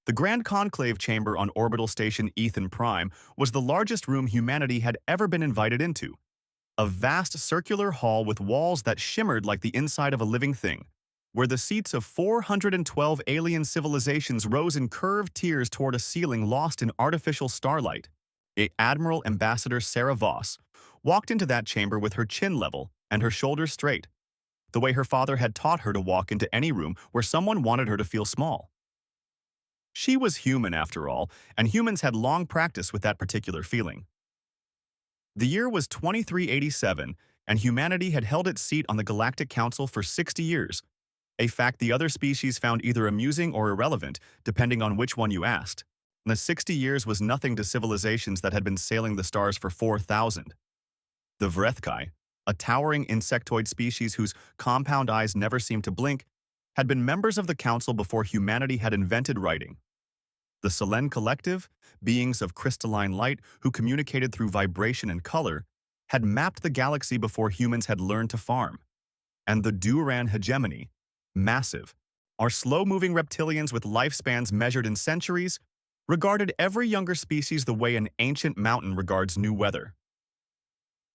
The Grand Conclave Chamber on orbital station Ethan Prime was the largest room humanity had ever been invited into. A vast circular hall with walls that shimmered like the inside of a living thing, where the seats of 412 alien civilizations rose in curved tiers toward a ceiling lost in artificial starlight. Admiral Ambassador Sarah Voss walked into that chamber with her chin level and her shoulders straight, the way her father had taught her to walk into any room where someone wanted her to feel small. She was human, after all, and humans had long practice with that particular feeling. The year was 2387, and humanity had held its seat on the Galactic Council for 60 years, a fact the other species found either amusing or irrelevant, depending on which one you asked. The 60 years was nothing to civilizations that had been sailing the stars for 4,000. The Vrethkai, a towering insectoid species whose compound eyes never seemed to blink, had been members of the Council before humanity had invented writing. The Selen Collective, beings of crystalline light who communicated through vibration and color, had mapped the galaxy before humans had learned to farm. And the Duran hegemony, massive, are slow-moving reptilians with lifespans measured in centuries, regarded every younger species the way an ancient mountain regards new weather.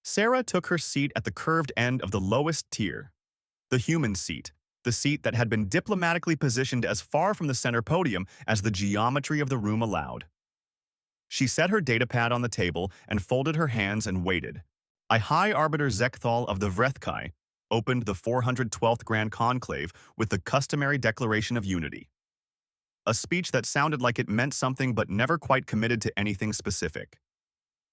Sarah took her seat at the curved end of the lowest tier, the human seat, the seat that had been diplomatically positioned as far from the center podium as the geometry of the room allowed. She set her datapad on the table and folded her hands and waited. A High Arbiter Zekthal of the Vrethkai opened the 412th Grand Conclave with the customary Declaration of Unity. A speech that sounded like it meant something but never quite committed to anything specific.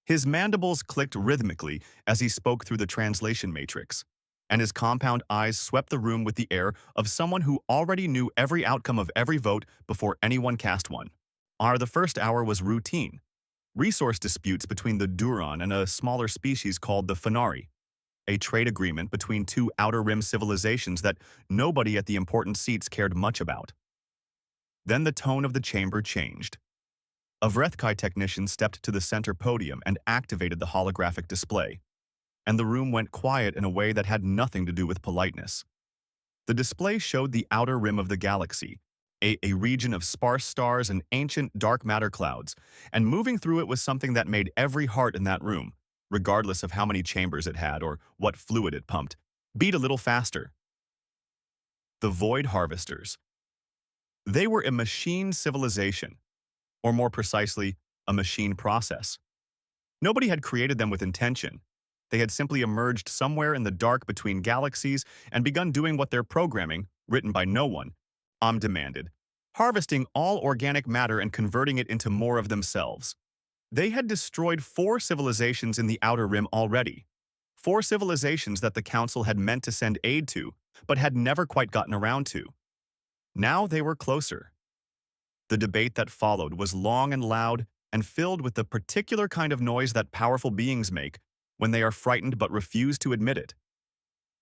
His mandibles clicked rhythmically as he spoke through the translation matrix, and his compound eyes swept the room with the air of someone who already knew every outcome of every vote before anyone cast one. The first hour was routine. Resource disputes between the Duran and a smaller species called the Fenari, a trade agreement between two Outer Rim civilizations that nobody at the important seats cared much about. Then the tone of the chamber changed. A Vrethkai technician stepped to the center podium and activated the holographic display, and the room went quiet in a way that had nothing to do with politeness. The display showed the outer rim of the galaxy, a region of sparse stars and ancient dark matter clouds, and moving through it was something that made every heart in that room, regardless of how many chambers it had or what fluid it pumped, beat a little faster. The Void Harvesters. They were a machine civilization, or more precisely, a machine process. Nobody had created them with intention. They had simply emerged somewhere in the dark between galaxies and begun doing what their programming, written by no one, demanded, harvesting all organic matter and converting it into more of themselves. They had destroyed 4 civilizations in the Outer Rim already, 4 civilizations that the Council had meant to send aid to, but had never quite gotten around to. Now they were closer. The debate that followed was long and loud and filled with the particular kind of noise that powerful beings make when they are frightened but refuse to admit it.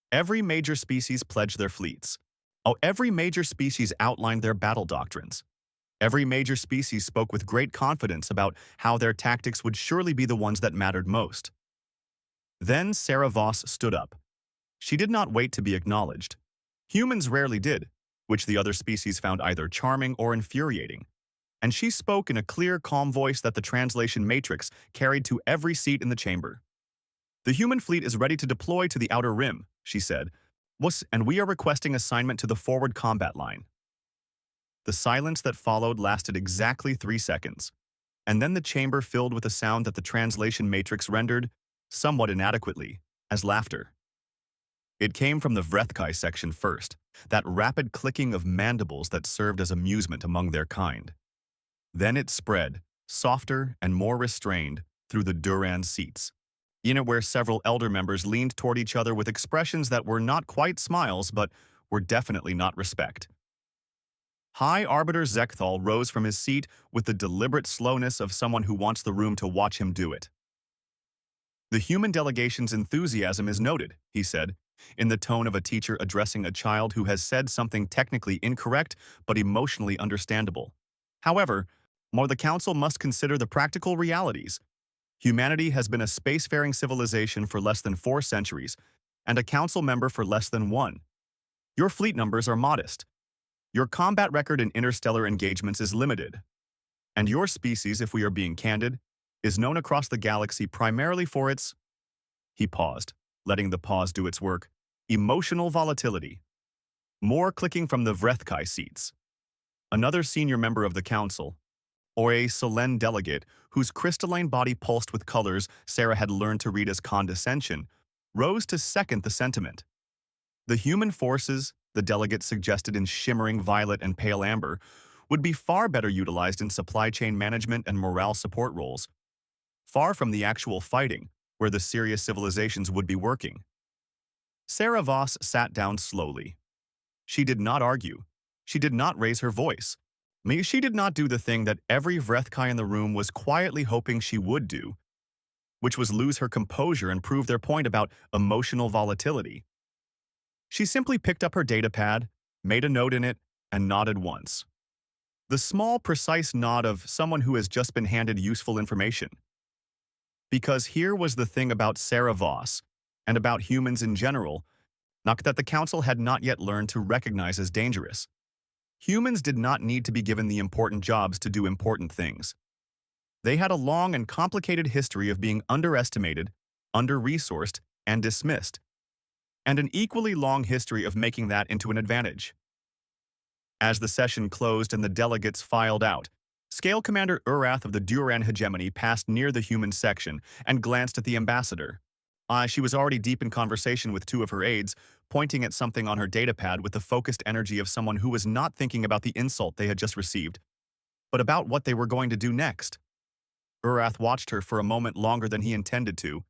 Every major species pledged their fleets. Every major species outlined their battle doctrines. Every major species spoke with great confidence about how their tactics would surely be the ones that mattered most. Then Sarah Voss stood up. She did not wait to be acknowledged. Humans rarely did, which the other species found either charming or infuriating. And she spoke in a clear, calm voice that the translation matrix carried to every seat in the chamber. "The human fleet is ready to deploy to the Outer Rim," she said, "and we are requesting assignment to the forward combat line." The silence that followed lasted exactly 3 seconds, and then the chamber filled with a sound that the translation matrix rendered, somewhat inadequately, as laughter. It came from the Vrethkai section first, that rapid clicking of mandibles that served as amusement among their kind. Then it spread, softer and more restrained, through the Duran seats, where several elder members leaned toward each other with expressions that were not quite smiles but were definitely not respect. High Arbiter Zekthal rose from his seat with the deliberate slowness of someone who wants the room to watch him do it. "The human delegation's enthusiasm is noted," he said, in the tone of a teacher addressing a child who has said something technically incorrect but emotionally understandable. "However, the Council must consider the practical realities. Humanity has been a spacefaring civilization for less than 4 centuries, and a Council member for less than 1. Your fleet numbers are modest. Your combat record in interstellar engagements is limited, and your species, if we are being candid, is known across the galaxy primarily for its—" He paused, letting the pause do its work. "Emotional volatility." More clicking from the Vrethkai seats. Another senior member of the council, or a Solen delegate whose crystalline body pulsed with colors Sarah had learned to read as condescension, rose to second the sentiment. The human forces, the delegate suggested in shimmering violet and pale amber, would be far better utilized in supply chain management and morale support roles, far from the actual fighting, where the serious civilizations would be working. Sarah Voss sat down slowly. She did not argue. She did not raise her voice. She did not do the thing that every Vrethkai in the room was quietly hoping she would do, which was lose her composure and prove their point about emotional volatility. She simply picked up her datapad, made a note in it, and nodded once. The small, precise nod of someone who has just been handed useful information. Because here was the thing about Sarah Voss, and about humans in general, not that the Council had not yet learned to recognize as dangerous. Humans did not need to be given the important jobs to do important things. They had a long and complicated history of being underestimated, under-resourced, and dismissed, and an equally long history of making that into an advantage. As the session closed and the delegates filed out, Scale Commander Urath of the Duran Hegemony passed near the human section and glanced at the ambassador. She was already deep in conversation with two of her aides, pointing at something on her datapad with the focused energy of someone who was not thinking about the insult they had just received, but about what they were going to do next. Urath watched her for a moment longer than he intended to.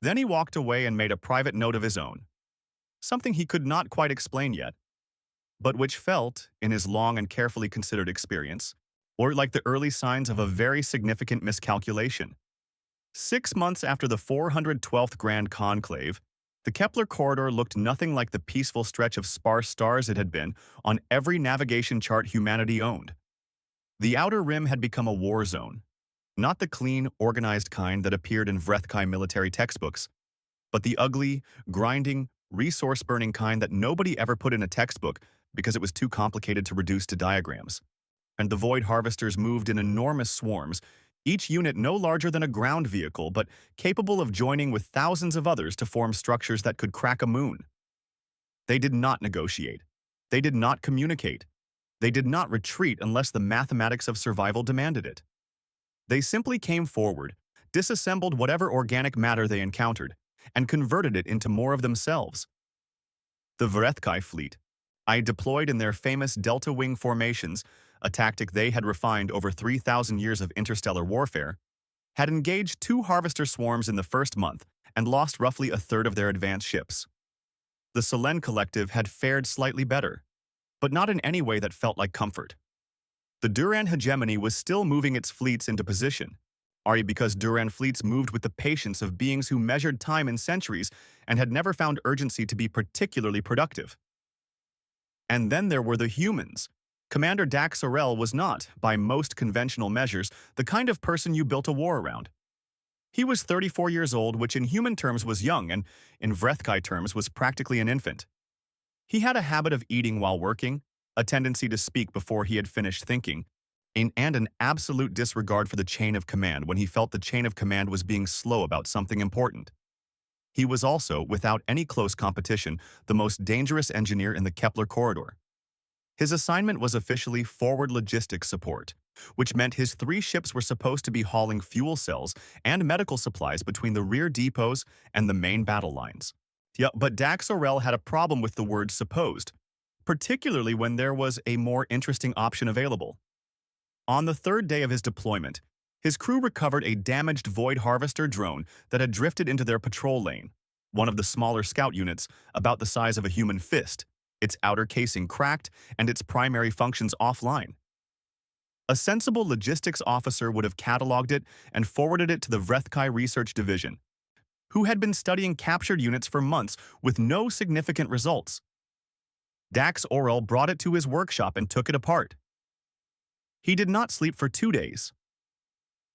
Then he walked away and made a private note of his own. Something he could not quite explain yet, but which felt, in his long and carefully considered experience, or like the early signs of a very significant miscalculation. 6 months after the 412th Grand Conclave, the Kepler corridor looked nothing like the peaceful stretch of sparse stars it had been on every navigation chart humanity owned. The outer rim had become a war zone, not the clean, organized kind that appeared in Vrethkai military textbooks, but the ugly, grinding, resource-burning kind that nobody ever put in a textbook because it was too complicated to reduce to diagrams. And the void harvesters moved in enormous swarms, each unit no larger than a ground vehicle, but capable of joining with thousands of others to form structures that could crack a moon. They did not negotiate. They did not communicate. They did not retreat unless the mathematics of survival demanded it. They simply came forward, disassembled whatever organic matter they encountered, and converted it into more of themselves. The Vrethkai fleet, deployed in their famous Delta Wing formations, a tactic they had refined over 3,000 years of interstellar warfare, had engaged 2 harvester swarms in the first month and lost roughly a third of their advanced ships. The Solen Collective had fared slightly better, but not in any way that felt like comfort. The Duran Hegemony was still moving its fleets into position, because Duran fleets moved with the patience of beings who measured time in centuries and had never found urgency to be particularly productive. And then there were the humans. Commander Dax Orell was not, by most conventional measures, the kind of person you built a war around. He was 34 years old, which in human terms was young, and in Vrethkai terms was practically an infant. He had a habit of eating while working, a tendency to speak before he had finished thinking, and an absolute disregard for the chain of command when he felt the chain of command was being slow about something important. He was also, without any close competition, the most dangerous engineer in the Kepler corridor. His assignment was officially forward logistics support, which meant his 3 ships were supposed to be hauling fuel cells and medical supplies between the rear depots and the main battle lines. But Dax Orell had a problem with the word supposed, particularly when there was a more interesting option available. On the 3rd day of his deployment, his crew recovered a damaged Void Harvester drone that had drifted into their patrol lane, one of the smaller scout units about the size of a human fist, its outer casing cracked and its primary functions offline. A sensible logistics officer would have cataloged it and forwarded it to the Vrethkai Research Division, who had been studying captured units for months with no significant results. Dax Orell brought it to his workshop and took it apart. He did not sleep for 2 days.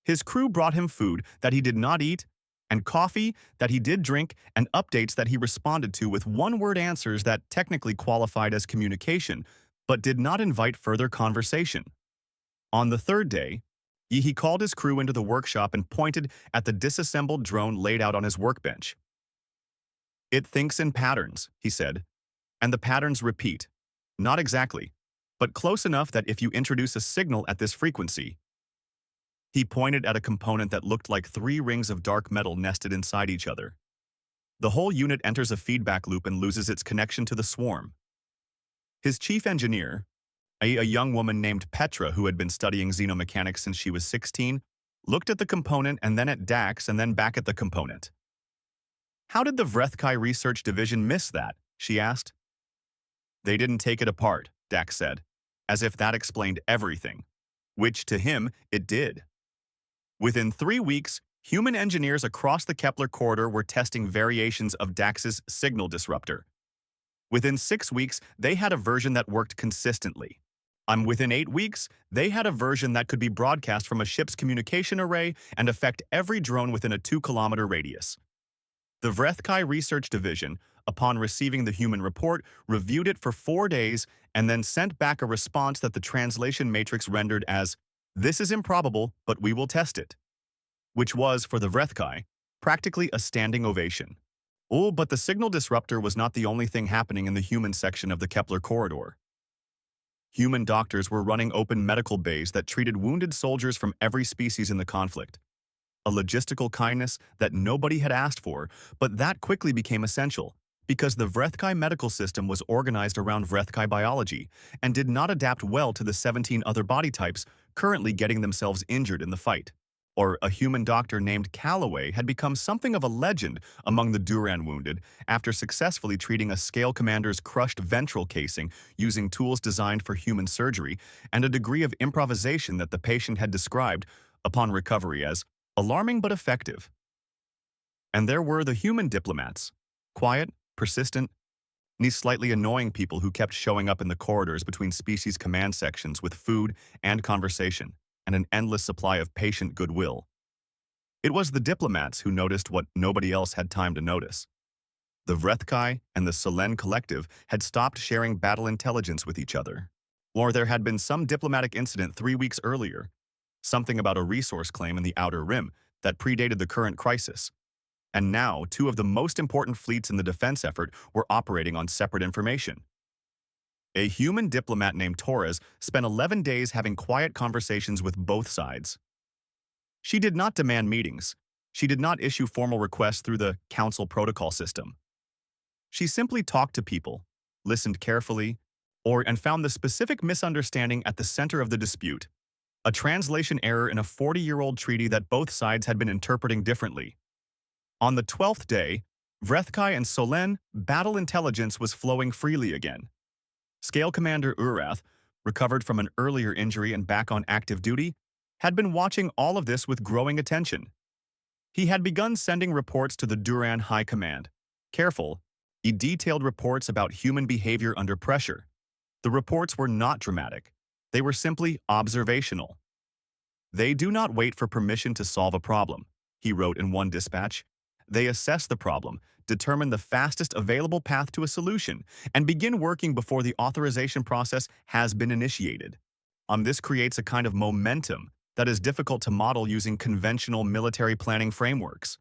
His crew brought him food that he did not eat, and coffee that he did drink, and updates that he responded to with one-word answers that technically qualified as communication, but did not invite further conversation. On the third day, he called his crew into the workshop and pointed at the disassembled drone laid out on his workbench. "It thinks in patterns," he said, "and the patterns repeat. Not exactly, but close enough that if you introduce a signal at this frequency." He pointed at a component that looked like 3 rings of dark metal nested inside each other. "The whole unit enters a feedback loop and loses its connection to the swarm." His chief engineer, a young woman named Petra who had been studying xenomechanics since she was 16, looked at the component and then at Dax and then back at the component. "How did the Vrethkai Research Division miss that?" she asked. "They didn't take it apart," Dax said, as if that explained everything, which to him it did. Within 3 weeks, human engineers across the Kepler corridor were testing variations of Dax's signal disruptor. Within 6 weeks, they had a version that worked consistently. Within 8 weeks, they had a version that could be broadcast from a ship's communication array and affect every drone within a 2-kilometer radius. The Vrethkai Research Division, upon receiving the human report, reviewed it for 4 days and then sent back a response that the translation matrix rendered as, "This is improbable, but we will test it," which was, for the Vrethkai, practically a standing ovation. Oh, but the signal disruptor was not the only thing happening in the human section of the Kepler corridor. Human doctors were running open medical bays that treated wounded soldiers from every species in the conflict. A logistical kindness that nobody had asked for, but that quickly became essential, because the Vrethkai medical system was organized around Vrethkai biology and did not adapt well to the 17 other body types currently getting themselves injured in the fight. Or a human doctor named Calloway had become something of a legend among the Duran wounded after successfully treating a scale commander's crushed ventral casing using tools designed for human surgery and a degree of improvisation that the patient had described, upon recovery, as alarming but effective. And there were the human diplomats, quiet, persistent, slightly annoying people who kept showing up in the corridors between species command sections with food and conversation, and an endless supply of patient goodwill. It was the diplomats who noticed what nobody else had time to notice. The Vrethkai and the Selen Collective had stopped sharing battle intelligence with each other. Or there had been some diplomatic incident 3 weeks earlier, something about a resource claim in the Outer Rim that predated the current crisis. And now, 2 of the most important fleets in the defense effort were operating on separate information. A human diplomat named Torres spent 11 days having quiet conversations with both sides. She did not demand meetings. She did not issue formal requests through the council protocol system. She simply talked to people, listened carefully, and found the specific misunderstanding at the center of the dispute, a translation error in a 40-year-old treaty that both sides had been interpreting differently. On the 12th day, Vrethkai and Solen battle intelligence was flowing freely again. Scale Commander Urath, recovered from an earlier injury and back on active duty, had been watching all of this with growing attention. He had begun sending reports to the Duran High Command. Careful, detailed reports about human behavior under pressure. The reports were not dramatic. They were simply observational. "They do not wait for permission to solve a problem," he wrote in one dispatch. "They assess the problem, determine the fastest available path to a solution, and begin working before the authorization process has been initiated." This creates a kind of momentum that is difficult to model using conventional military planning frameworks.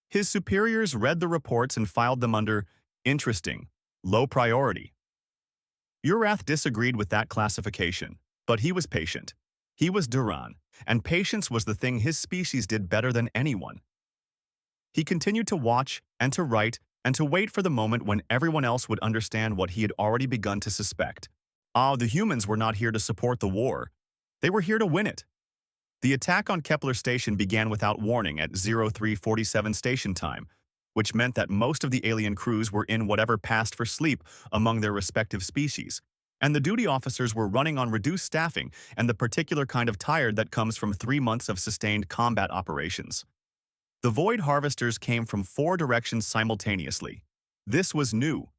His superiors read the reports and filed them under interesting, low priority. Urath disagreed with that classification, but he was patient. He was Duran, and patience was the thing his species did better than anyone. He continued to watch and to write and to wait for the moment when everyone else would understand what he had already begun to suspect. The humans were not here to support the war. They were here to win it. The attack on Kepler Station began without warning at 0347 station time, which meant that most of the alien crews were in whatever passed for sleep among their respective species, and the duty officers were running on reduced staffing and the particular kind of tired that comes from 3 months of sustained combat operations. The Void Harvesters came from 4 directions simultaneously. This was new.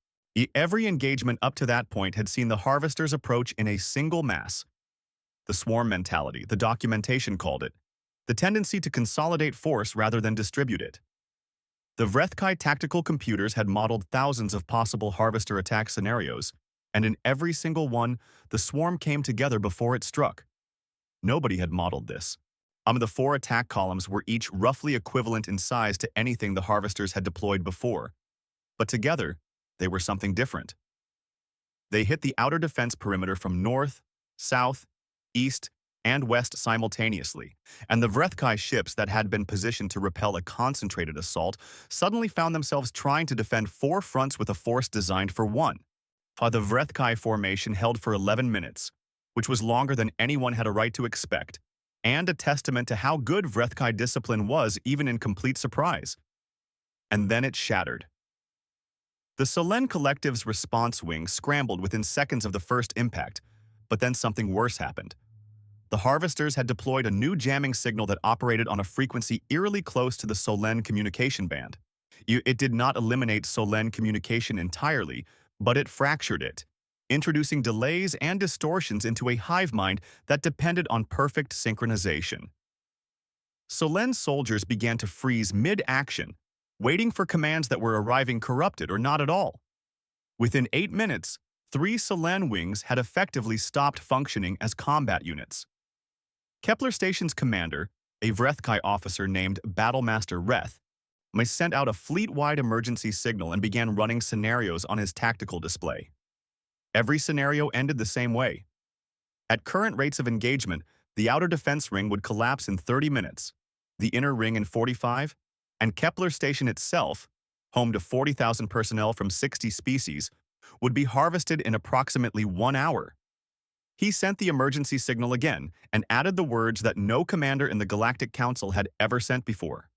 Every engagement up to that point had seen the Harvesters approach in a single mass. The swarm mentality, the documentation called it, the tendency to consolidate force rather than distribute it. The Vrethkai tactical computers had modeled thousands of possible Harvester attack scenarios, and in every single one, the swarm came together before it struck. Nobody had modeled this. The four attack columns were each roughly equivalent in size to anything the harvesters had deployed before, but together, they were something different. They hit the outer defense perimeter from north, south, east, and west simultaneously, and the Vrethkai ships that had been positioned to repel a concentrated assault suddenly found themselves trying to defend four fronts with a force designed for one. The Vrethkai formation held for 11 minutes, which was longer than anyone had a right to expect, and a testament to how good Vrethkai discipline was even in complete surprise. And then it shattered. The Solen Collective's response wing scrambled within seconds of the first impact, but then something worse happened. The harvesters had deployed a new jamming signal that operated on a frequency eerily close to the Solen communication band. It did not eliminate Solen communication entirely, but it fractured it, introducing delays and distortions into a hive mind that depended on perfect synchronization. Solen soldiers began to freeze mid-action, waiting for commands that were arriving corrupted or not at all. Within 8 minutes, 3 Solen wings had effectively stopped functioning as combat units. Kepler Station's commander, a Vrethkai officer named Battlemaster Reth, sent out a fleet-wide emergency signal and began running scenarios on his tactical display. Every scenario ended the same way. At current rates of engagement, the outer defense ring would collapse in 30 minutes, the inner ring in 45, and Kepler Station itself, home to 40,000 personnel from 60 species, would be harvested in approximately 1 hour. He sent the emergency signal again and added the words that no commander in the Galactic Council had ever sent before.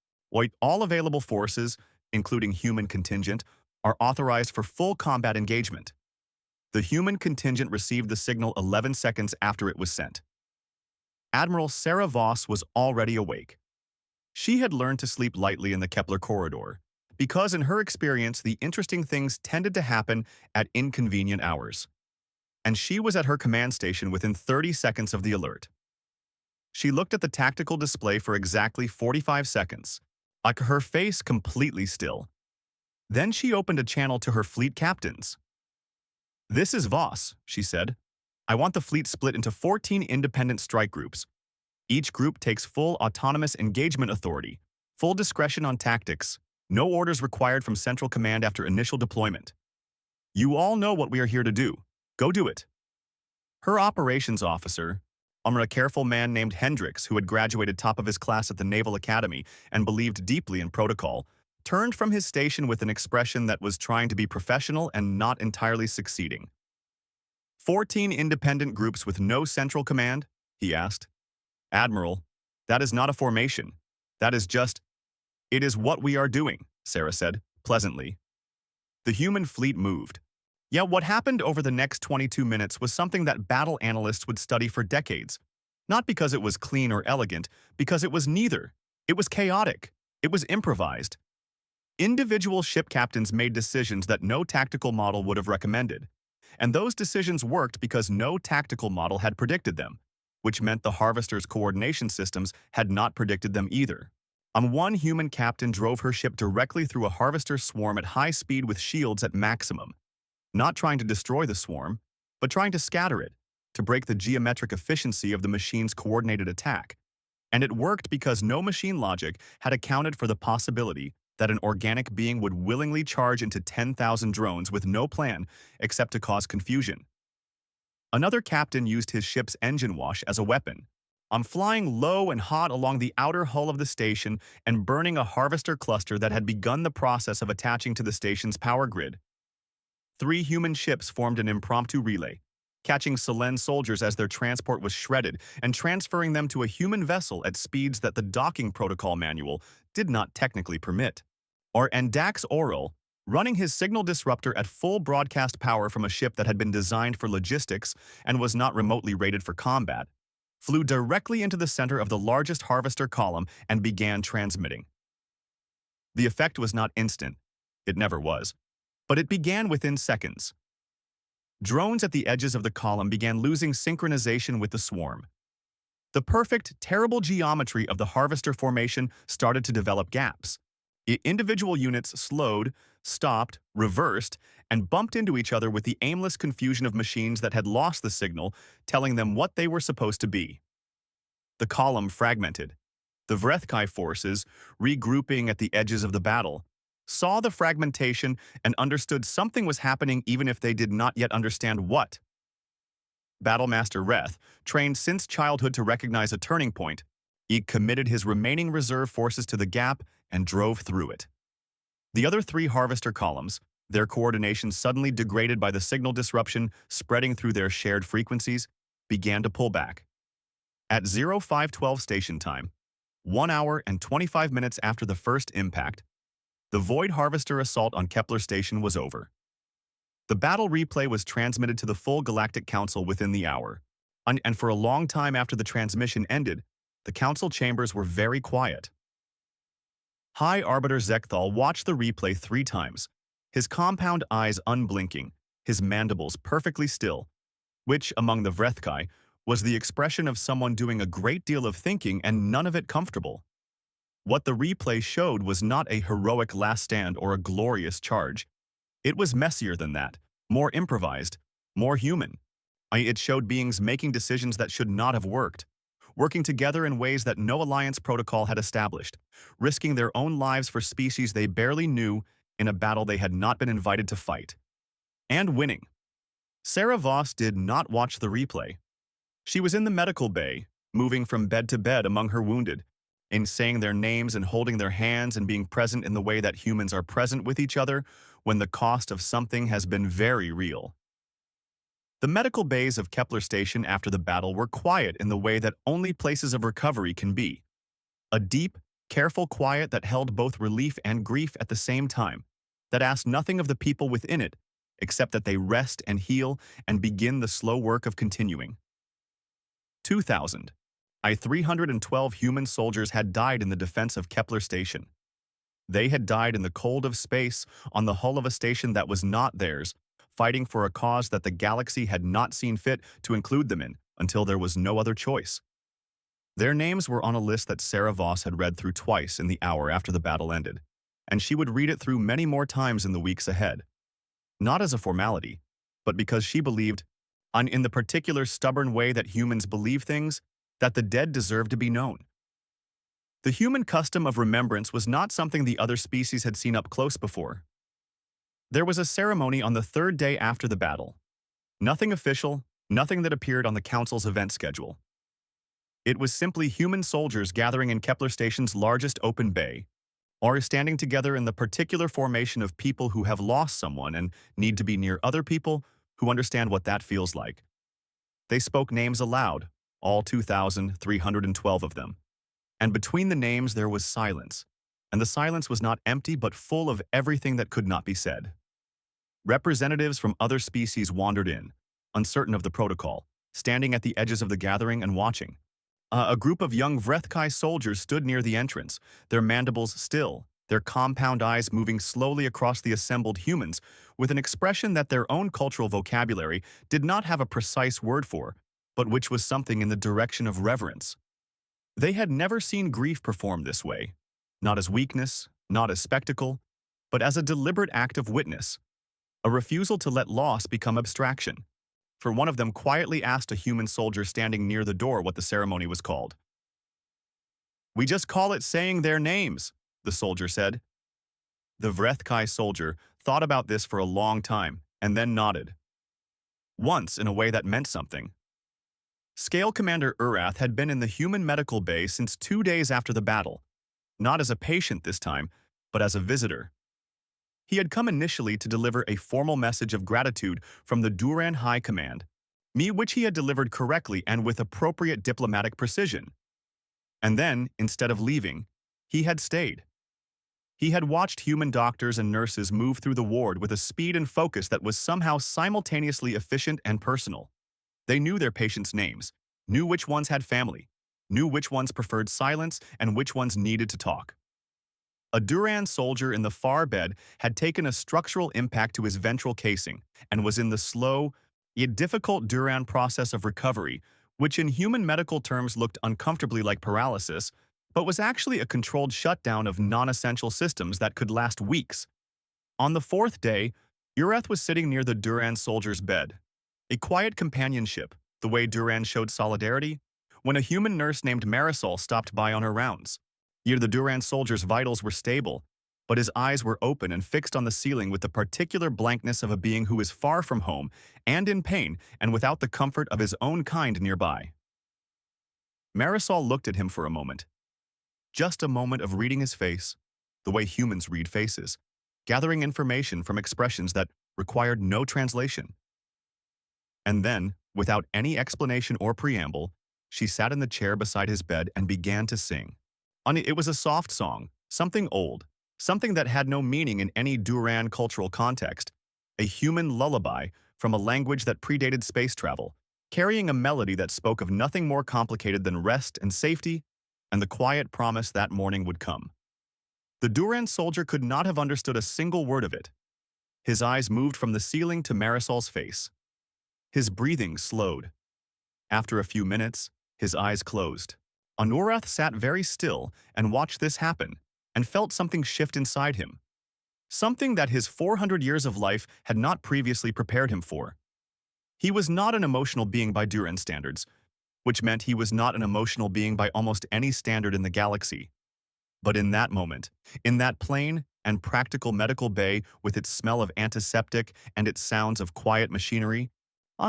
All available forces, including human contingent, are authorized for full combat engagement. The human contingent received the signal 11 seconds after it was sent. Admiral Sarah Voss was already awake. She had learned to sleep lightly in the Kepler corridor, because in her experience the interesting things tended to happen at inconvenient hours. And she was at her command station within 30 seconds of the alert. She looked at the tactical display for exactly 45 seconds, her face completely still. Then she opened a channel to her fleet captains. "This is Voss," she said. "I want the fleet split into 14 independent strike groups. Each group takes full autonomous engagement authority, full discretion on tactics, no orders required from Central Command after initial deployment. You all know what we are here to do. Go do it." Her operations officer, a careful man named Hendricks, who had graduated top of his class at the Naval Academy and believed deeply in protocol, turned from his station with an expression that was trying to be professional and not entirely succeeding. 14 independent groups with no central command?" he asked. "Admiral, that is not a formation. That is just—" "It is what we are doing," Sarah said, pleasantly. The human fleet moved. Yet what happened over the next 22 minutes was something that battle analysts would study for decades. Not because it was clean or elegant, because it was neither. It was chaotic. It was improvised. Individual ship captains made decisions that no tactical model would have recommended. And those decisions worked because no tactical model had predicted them, which meant the harvesters' coordination systems had not predicted them either. One human captain drove her ship directly through a harvester swarm at high speed with shields at maximum. Not trying to destroy the swarm, but trying to scatter it, to break the geometric efficiency of the machine's coordinated attack. And it worked because no machine logic had accounted for the possibility that an organic being would willingly charge into 10,000 drones with no plan except to cause confusion. Another captain used his ship's engine wash as a weapon. Flying low and hot along the outer hull of the station and burning a harvester cluster that had begun the process of attaching to the station's power grid. 3 human ships formed an impromptu relay, catching Solen soldiers as their transport was shredded and transferring them to a human vessel at speeds that the docking protocol manual did not technically permit. And Dax Oral, running his signal disruptor at full broadcast power from a ship that had been designed for logistics and was not remotely rated for combat, flew directly into the center of the largest harvester column and began transmitting. The effect was not instant. It never was. But it began within seconds. Drones at the edges of the column began losing synchronization with the swarm. The perfect, terrible geometry of the harvester formation started to develop gaps. Individual units slowed, stopped, reversed, and bumped into each other with the aimless confusion of machines that had lost the signal, telling them what they were supposed to be. The column fragmented. The Vrethkai forces, regrouping at the edges of the battle, saw the fragmentation and understood something was happening even if they did not yet understand what. Battlemaster Reth, trained since childhood to recognize a turning point, he committed his remaining reserve forces to the gap and drove through it. The other three Harvester columns, their coordination suddenly degraded by the signal disruption spreading through their shared frequencies, began to pull back. At 0512 station time, 1 hour and 25 minutes after the first impact, the Void Harvester assault on Kepler Station was over. The battle replay was transmitted to the full Galactic Council within the hour, and for a long time after the transmission ended, the council chambers were very quiet. High Arbiter Zekthal watched the replay 3 times, his compound eyes unblinking, his mandibles perfectly still, which, among the Vrethkai, was the expression of someone doing a great deal of thinking and none of it comfortable. What the replay showed was not a heroic last stand or a glorious charge. It was messier than that, more improvised, more human. It showed beings making decisions that should not have worked, working together in ways that no alliance protocol had established, risking their own lives for species they barely knew in a battle they had not been invited to fight. And winning. Sarah Voss did not watch the replay. She was in the medical bay, moving from bed to bed among her wounded, in saying their names and holding their hands and being present in the way that humans are present with each other when the cost of something has been very real. The medical bays of Kepler Station after the battle were quiet in the way that only places of recovery can be. A deep, careful quiet that held both relief and grief at the same time, that asked nothing of the people within it, except that they rest and heal and begin the slow work of continuing. 2000. 312 human soldiers had died in the defense of Kepler Station. They had died in the cold of space on the hull of a station that was not theirs, fighting for a cause that the galaxy had not seen fit to include them in until there was no other choice. Their names were on a list that Sarah Voss had read through twice in the hour after the battle ended, and she would read it through many more times in the weeks ahead. Not as a formality, but because she believed, in the particular stubborn way that humans believe things, that the dead deserved to be known. The human custom of remembrance was not something the other species had seen up close before. There was a ceremony on the 3rd day after the battle. Nothing official, nothing that appeared on the council's event schedule. It was simply human soldiers gathering in Kepler Station's largest open bay, or standing together in the particular formation of people who have lost someone and need to be near other people who understand what that feels like. They spoke names aloud, all 2,312 of them. And between the names there was silence, and the silence was not empty but full of everything that could not be said. Representatives from other species wandered in, uncertain of the protocol, standing at the edges of the gathering and watching. A group of young Vrethkai soldiers stood near the entrance, their mandibles still, their compound eyes moving slowly across the assembled humans, with an expression that their own cultural vocabulary did not have a precise word for, but which was something in the direction of reverence. They had never seen grief performed this way, not as weakness, not as spectacle, but as a deliberate act of witness, a refusal to let loss become abstraction. For one of them quietly asked a human soldier standing near the door what the ceremony was called. "We just call it saying their names," the soldier said. The Vrethkai soldier thought about this for a long time and then nodded. Once in a way that meant something. Scale Commander Urath had been in the human medical bay since 2 days after the battle, not as a patient this time, but as a visitor. He had come initially to deliver a formal message of gratitude from the Duran High Command, which he had delivered correctly and with appropriate diplomatic precision. And then, instead of leaving, he had stayed. He had watched human doctors and nurses move through the ward with a speed and focus that was somehow simultaneously efficient and personal. They knew their patients' names, knew which ones had family, knew which ones preferred silence and which ones needed to talk. A Duran soldier in the far bed had taken a structural impact to his ventral casing and was in the slow, yet difficult Duran process of recovery, which in human medical terms looked uncomfortably like paralysis, but was actually a controlled shutdown of non-essential systems that could last weeks. On the fourth day, Ureth was sitting near the Duran soldier's bed. A quiet companionship, the way Duran showed solidarity, when a human nurse named Marisol stopped by on her rounds. Yet the Duran soldier's vitals were stable, but his eyes were open and fixed on the ceiling with the particular blankness of a being who is far from home and in pain and without the comfort of his own kind nearby. Marisol looked at him for a moment. Just a moment of reading his face, the way humans read faces, gathering information from expressions that required no translation. And then, without any explanation or preamble, she sat in the chair beside his bed and began to sing. It was a soft song, something old, something that had no meaning in any Duran cultural context, a human lullaby from a language that predated space travel, carrying a melody that spoke of nothing more complicated than rest and safety and the quiet promise that morning would come. The Duran soldier could not have understood a single word of it. His eyes moved from the ceiling to Marisol's face. His breathing slowed. After a few minutes, his eyes closed. Anurath sat very still and watched this happen, and felt something shift inside him. Something that his 400 years of life had not previously prepared him for. He was not an emotional being by Duran standards, which meant he was not an emotional being by almost any standard in the galaxy. But in that moment, in that plain and practical medical bay with its smell of antiseptic and its sounds of quiet machinery,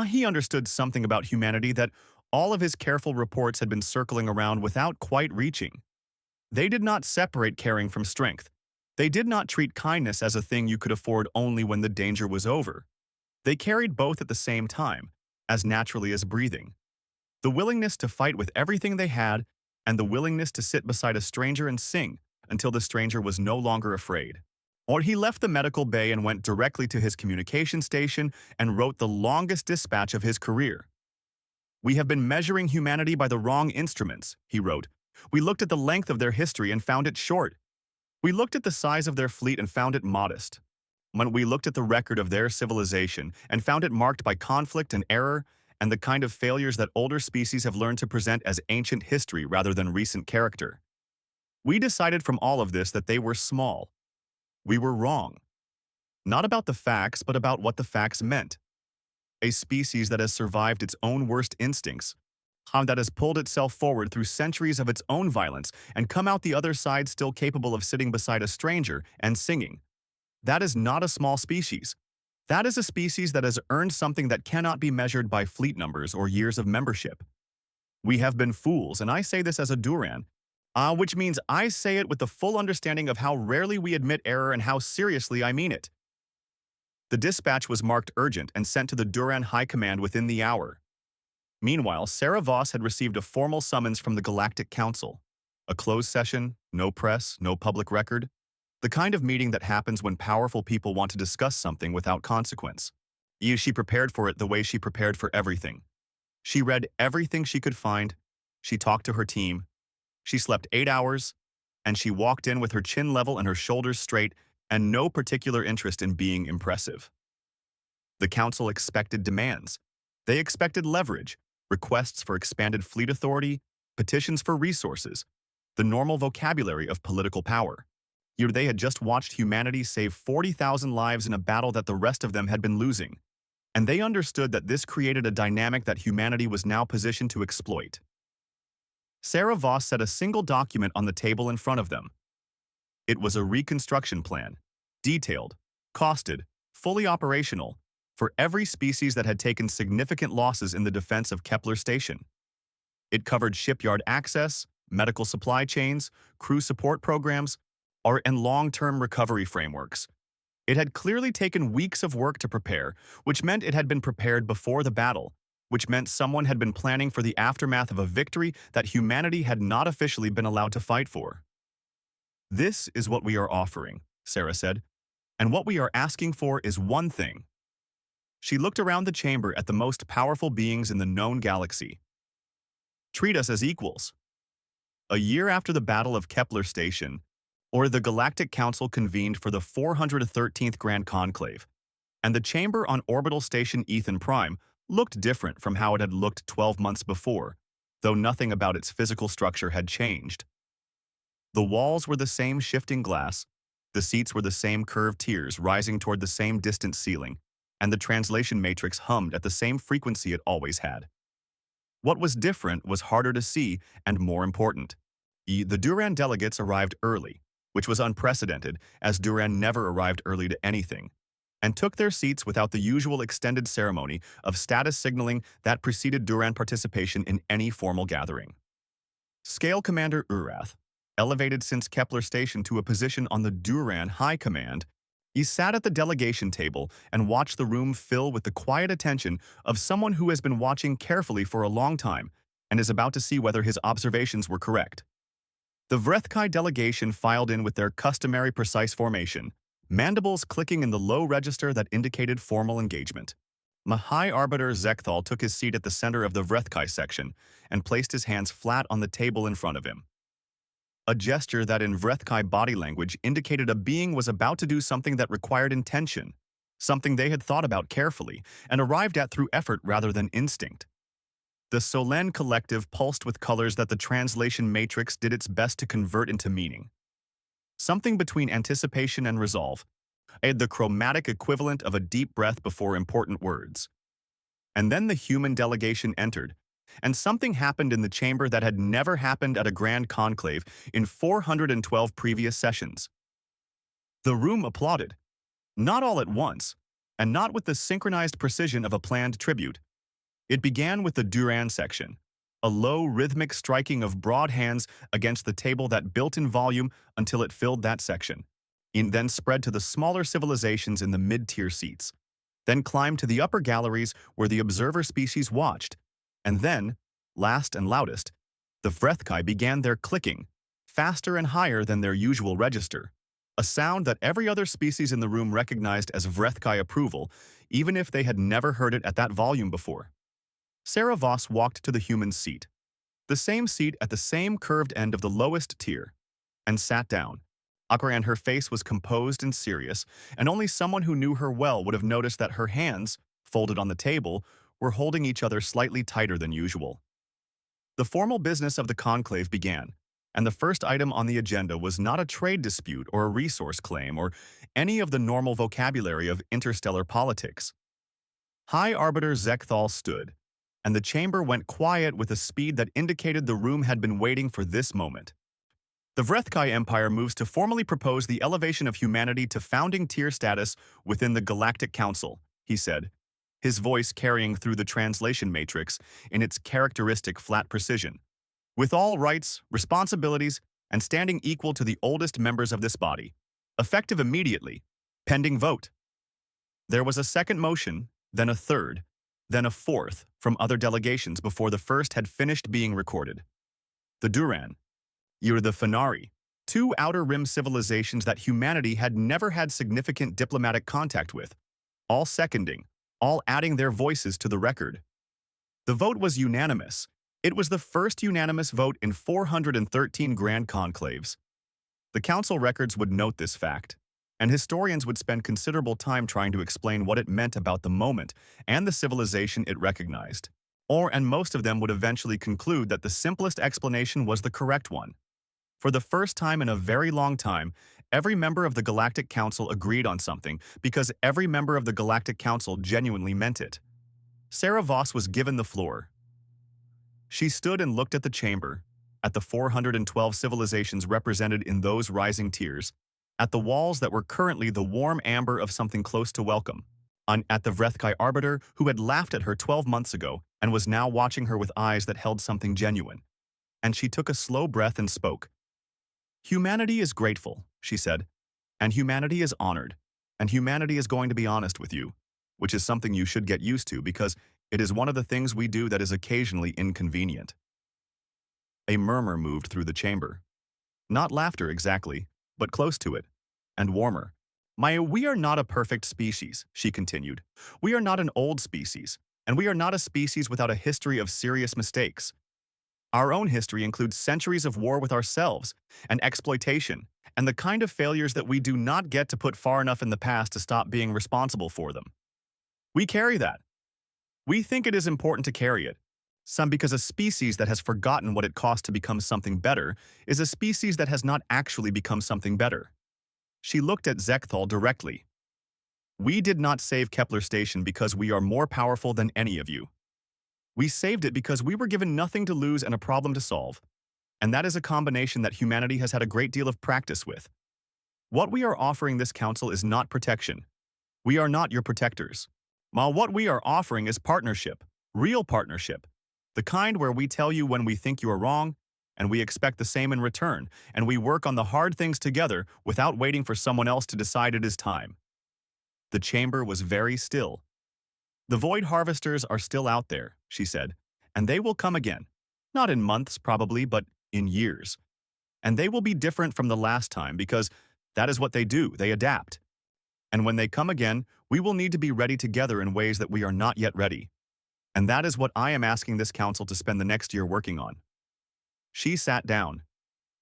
he understood something about humanity that all of his careful reports had been circling around without quite reaching. They did not separate caring from strength. They did not treat kindness as a thing you could afford only when the danger was over. They carried both at the same time, as naturally as breathing. The willingness to fight with everything they had, and the willingness to sit beside a stranger and sing until the stranger was no longer afraid. Or he left the medical bay and went directly to his communication station and wrote the longest dispatch of his career. "We have been measuring humanity by the wrong instruments," he wrote. "We looked at the length of their history and found it short. We looked at the size of their fleet and found it modest. When we looked at the record of their civilization and found it marked by conflict and error and the kind of failures that older species have learned to present as ancient history rather than recent character. We decided from all of this that they were small. We were wrong. Not about the facts, but about what the facts meant. A species that has survived its own worst instincts, that has pulled itself forward through centuries of its own violence and come out the other side still capable of sitting beside a stranger and singing. That is not a small species. That is a species that has earned something that cannot be measured by fleet numbers or years of membership. We have been fools, and I say this as a Duran, which means I say it with the full understanding of how rarely we admit error and how seriously I mean it." The dispatch was marked urgent and sent to the Duran High Command within the hour. Meanwhile, Sarah Voss had received a formal summons from the Galactic Council. A closed session, no press, no public record. The kind of meeting that happens when powerful people want to discuss something without consequence. She prepared for it the way she prepared for everything. She read everything she could find, she talked to her team, she slept 8 hours, and she walked in with her chin level and her shoulders straight and no particular interest in being impressive. The Council expected demands. They expected leverage, requests for expanded fleet authority, petitions for resources, the normal vocabulary of political power. Yet they had just watched humanity save 40,000 lives in a battle that the rest of them had been losing, and they understood that this created a dynamic that humanity was now positioned to exploit. Sarah Voss set a single document on the table in front of them. It was a reconstruction plan, detailed, costed, fully operational, for every species that had taken significant losses in the defense of Kepler Station. It covered shipyard access, medical supply chains, crew support programs, and long-term recovery frameworks. It had clearly taken weeks of work to prepare, which meant it had been prepared before the battle, which meant someone had been planning for the aftermath of a victory that humanity had not officially been allowed to fight for. "This is what we are offering," Sarah said, "and what we are asking for is one thing." She looked around the chamber at the most powerful beings in the known galaxy. "Treat us as equals." A year after the Battle of Kepler Station, the Galactic Council convened for the 413th Grand Conclave, and the chamber on orbital station Ethan Prime looked different from how it had looked 12 months before, though nothing about its physical structure had changed. The walls were the same shifting glass, the seats were the same curved tiers rising toward the same distant ceiling, and the translation matrix hummed at the same frequency it always had. What was different was harder to see and more important. The Duran delegates arrived early, which was unprecedented as Duran never arrived early to anything, and took their seats without the usual extended ceremony of status signaling that preceded Duran participation in any formal gathering. Scale Commander Urath, elevated since Kepler Station to a position on the Duran High Command, he sat at the delegation table and watched the room fill with the quiet attention of someone who has been watching carefully for a long time and is about to see whether his observations were correct. The Vrethkai delegation filed in with their customary precise formation, mandibles clicking in the low register that indicated formal engagement. High Arbiter Zekthal took his seat at the center of the Vrethkai section and placed his hands flat on the table in front of him. A gesture that in Vrethkai body language indicated a being was about to do something that required intention, something they had thought about carefully and arrived at through effort rather than instinct. The Solen collective pulsed with colors that the translation matrix did its best to convert into meaning. Something between anticipation and resolve, the chromatic equivalent of a deep breath before important words. And then the human delegation entered, and something happened in the chamber that had never happened at a grand conclave in 412 previous sessions. The room applauded, not all at once, and not with the synchronized precision of a planned tribute. It began with the Duran section, a low rhythmic striking of broad hands against the table that built in volume until it filled that section, and then spread to the smaller civilizations in the mid-tier seats, then climbed to the upper galleries where the observer species watched, and then, last and loudest, the Vrethkai began their clicking, faster and higher than their usual register, a sound that every other species in the room recognized as Vrethkai approval, even if they had never heard it at that volume before. Sarah Voss walked to the human's seat, the same seat at the same curved end of the lowest tier, and sat down. And her face was composed and serious, and only someone who knew her well would have noticed that her hands, folded on the table, were holding each other slightly tighter than usual. The formal business of the conclave began, and the first item on the agenda was not a trade dispute or a resource claim or any of the normal vocabulary of interstellar politics. High Arbiter Zekthal stood, and the chamber went quiet with a speed that indicated the room had been waiting for this moment. The Vrethkai Empire moves to formally propose the elevation of humanity to founding tier status within the Galactic Council, he said, his voice carrying through the translation matrix in its characteristic flat precision, with all rights, responsibilities, and standing equal to the oldest members of this body, effective immediately, pending vote. There was a second motion, then a third, then a fourth from other delegations before the first had finished being recorded. The Duran, the Fenari, two outer rim civilizations that humanity had never had significant diplomatic contact with, all seconding, all adding their voices to the record. The vote was unanimous. It was the first unanimous vote in 413 grand conclaves. The council records would note this fact, and historians would spend considerable time trying to explain what it meant about the moment and the civilization it recognized. And most of them would eventually conclude that the simplest explanation was the correct one. For the first time in a very long time, every member of the Galactic Council agreed on something because every member of the Galactic Council genuinely meant it. Sarah Voss was given the floor. She stood and looked at the chamber, at the 412 civilizations represented in those rising tiers, at the walls that were currently the warm amber of something close to welcome, at the Vrethkai Arbiter who had laughed at her 12 months ago and was now watching her with eyes that held something genuine. And she took a slow breath and spoke. Humanity is grateful, she said, and humanity is honored, and humanity is going to be honest with you, which is something you should get used to because it is one of the things we do that is occasionally inconvenient. A murmur moved through the chamber. Not laughter exactly, but close to it, and warmer. We are not a perfect species, she continued. We are not an old species, and we are not a species without a history of serious mistakes. Our own history includes centuries of war with ourselves, and exploitation, and the kind of failures that we do not get to put far enough in the past to stop being responsible for them. We carry that. We think it is important to carry it, Some because a species that has forgotten what it costs to become something better is a species that has not actually become something better. She looked at Zekthal directly. We did not save Kepler Station because we are more powerful than any of you. We saved it because we were given nothing to lose and a problem to solve. And that is a combination that humanity has had a great deal of practice with. What we are offering this council is not protection. We are not your protectors. While what we are offering is partnership, real partnership, the kind where we tell you when we think you are wrong, and we expect the same in return, and we work on the hard things together without waiting for someone else to decide it is time. The chamber was very still. The Void Harvesters are still out there, she said, and they will come again. Not in months, probably, but in years. And they will be different from the last time because that is what they do, they adapt. And when they come again, we will need to be ready together in ways that we are not yet ready. And that is what I am asking this council to spend the next year working on. She sat down.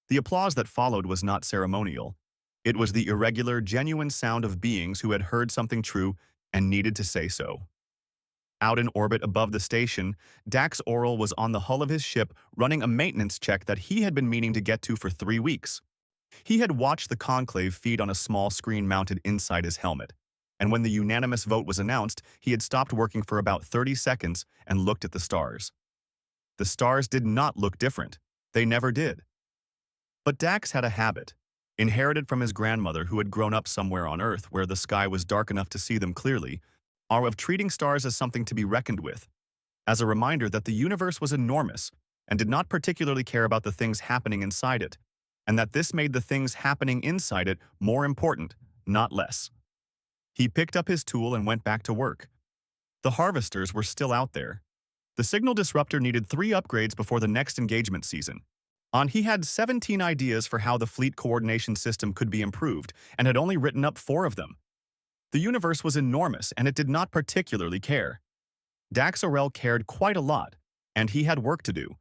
The applause that followed was not ceremonial. It was the irregular, genuine sound of beings who had heard something true and needed to say so. Out in orbit above the station, Dax Oral was on the hull of his ship running a maintenance check that he had been meaning to get to for 3 weeks. He had watched the conclave feed on a small screen mounted inside his helmet, and when the unanimous vote was announced, he had stopped working for about 30 seconds and looked at the stars. The stars did not look different. They never did. But Dax had a habit, inherited from his grandmother who had grown up somewhere on Earth where the sky was dark enough to see them clearly, of treating stars as something to be reckoned with, as a reminder that the universe was enormous and did not particularly care about the things happening inside it, and that this made the things happening inside it more important, not less. He picked up his tool and went back to work. The harvesters were still out there. The signal disruptor needed 3 upgrades before the next engagement season. He had 17 ideas for how the fleet coordination system could be improved and had only written up 4 of them. The universe was enormous and it did not particularly care. Dax Orel cared quite a lot, and he had work to do,